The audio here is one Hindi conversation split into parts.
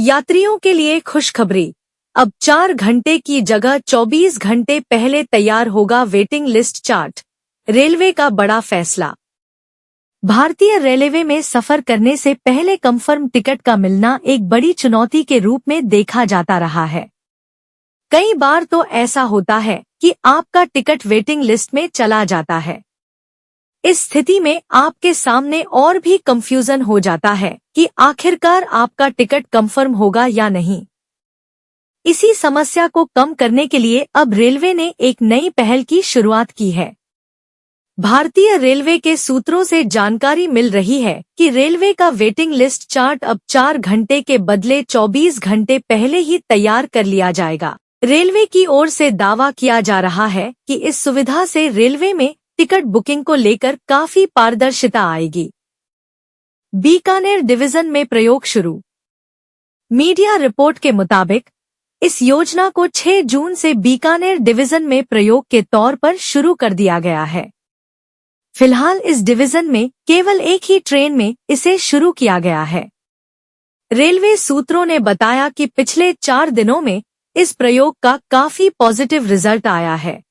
यात्रियों के लिए खुशखबरी। अब 4 घंटे की जगह 24 घंटे पहले तैयार होगा वेटिंग लिस्ट चार्ट। रेलवे का बड़ा फैसला। भारतीय रेलवे में सफर करने से पहले कंफर्म टिकट का मिलना एक बड़ी चुनौती के रूप में देखा जाता रहा है। कई बार तो ऐसा होता है कि आपका टिकट वेटिंग लिस्ट में चला जाता है। इस स्थिति में आपके सामने और भी कंफ्यूजन हो जाता है कि आखिरकार आपका टिकट कंफर्म होगा या नहीं। इसी समस्या को कम करने के लिए अब रेलवे ने एक नई पहल की शुरुआत की है। भारतीय रेलवे के सूत्रों से जानकारी मिल रही है कि रेलवे का वेटिंग लिस्ट चार्ट अब 4 घंटे के बदले 24 घंटे पहले ही तैयार कर लिया जाएगा। रेलवे की ओर से दावा किया जा रहा है कि इस सुविधा से रेलवे में टिकट बुकिंग को लेकर काफी पारदर्शिता आएगी। बीकानेर डिवीजन में प्रयोग शुरू। मीडिया रिपोर्ट के मुताबिक इस योजना को 6 जून से बीकानेर डिवीजन में प्रयोग के तौर पर शुरू कर दिया गया है। फिलहाल इस डिवीजन में केवल एक ही ट्रेन में इसे शुरू किया गया है। रेलवे सूत्रों ने बताया कि पिछले 4 दिनों में इस प्रयोग का काफी पॉजिटिव रिजल्ट आया है।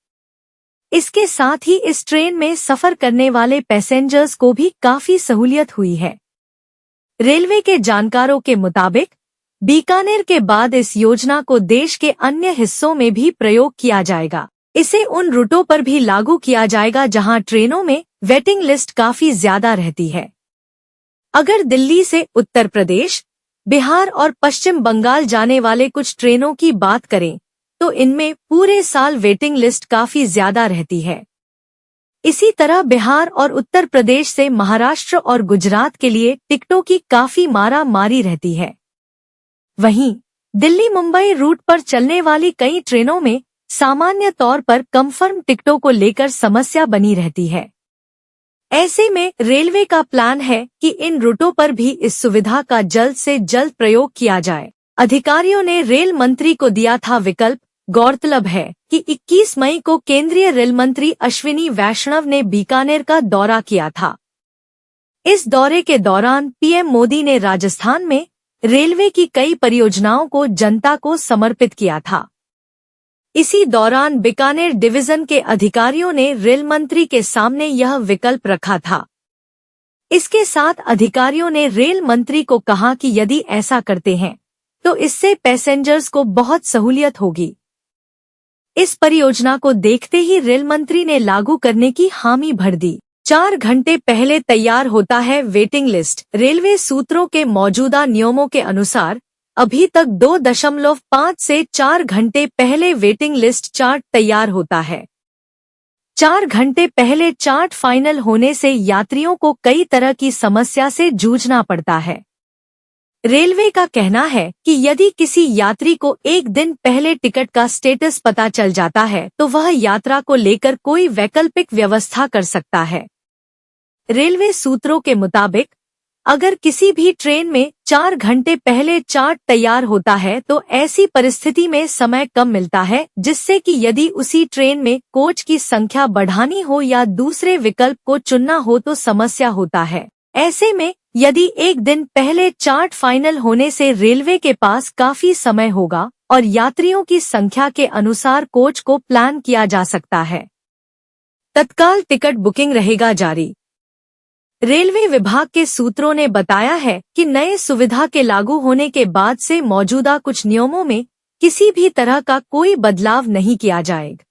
इसके साथ ही इस ट्रेन में सफर करने वाले पैसेंजर्स को भी काफी सहूलियत हुई है। रेलवे के जानकारों के मुताबिक बीकानेर के बाद इस योजना को देश के अन्य हिस्सों में भी प्रयोग किया जाएगा। इसे उन रूटों पर भी लागू किया जाएगा जहां ट्रेनों में वेटिंग लिस्ट काफी ज्यादा रहती है। अगर दिल्ली से उत्तर प्रदेश, बिहार और पश्चिम बंगाल जाने वाले कुछ ट्रेनों की बात करें तो इनमें पूरे साल वेटिंग लिस्ट काफी ज्यादा रहती है। इसी तरह बिहार और उत्तर प्रदेश से महाराष्ट्र और गुजरात के लिए टिकटों की काफी मारा मारी रहती है। वहीं दिल्ली मुंबई रूट पर चलने वाली कई ट्रेनों में सामान्य तौर पर कंफर्म टिकटों को लेकर समस्या बनी रहती है। ऐसे में रेलवे का प्लान है कि इन रूटों पर भी इस सुविधा का जल्द से जल्द प्रयोग किया जाए। अधिकारियों ने रेल मंत्री को दिया था विकल्प। गौरतलब है कि 21 मई को केंद्रीय रेल मंत्री अश्विनी वैष्णव ने बीकानेर का दौरा किया था। इस दौरे के दौरान पीएम मोदी ने राजस्थान में रेलवे की कई परियोजनाओं को जनता को समर्पित किया था। इसी दौरान बीकानेर डिवीजन के अधिकारियों ने रेल मंत्री के सामने यह विकल्प रखा था। इसके साथ अधिकारियों ने रेल मंत्री को कहा कि यदि ऐसा करते हैं तो इससे पैसेंजर्स को बहुत सहूलियत होगी। इस परियोजना को देखते ही रेल मंत्री ने लागू करने की हामी भर दी। 4 घंटे पहले तैयार होता है वेटिंग लिस्ट। रेलवे सूत्रों के मौजूदा नियमों के अनुसार अभी तक 2.5 से 4 घंटे पहले वेटिंग लिस्ट चार्ट तैयार होता है। 4 घंटे पहले चार्ट फाइनल होने से यात्रियों को कई तरह की समस्या से जूझना पड़ता है। रेलवे का कहना है कि यदि किसी यात्री को एक दिन पहले टिकट का स्टेटस पता चल जाता है तो वह यात्रा को लेकर कोई वैकल्पिक व्यवस्था कर सकता है। रेलवे सूत्रों के मुताबिक अगर किसी भी ट्रेन में 4 घंटे पहले चार्ट तैयार होता है तो ऐसी परिस्थिति में समय कम मिलता है, जिससे कि यदि उसी ट्रेन में कोच की संख्या बढ़ानी हो या दूसरे विकल्प को चुनना हो तो समस्या होता है। ऐसे में यदि एक दिन पहले चार्ट फाइनल होने से रेलवे के पास काफी समय होगा और यात्रियों की संख्या के अनुसार कोच को प्लान किया जा सकता है। तत्काल टिकट बुकिंग रहेगा जारी। रेलवे विभाग के सूत्रों ने बताया है कि नए सुविधा के लागू होने के बाद से मौजूदा कुछ नियमों में किसी भी तरह का कोई बदलाव नहीं किया जाएगा।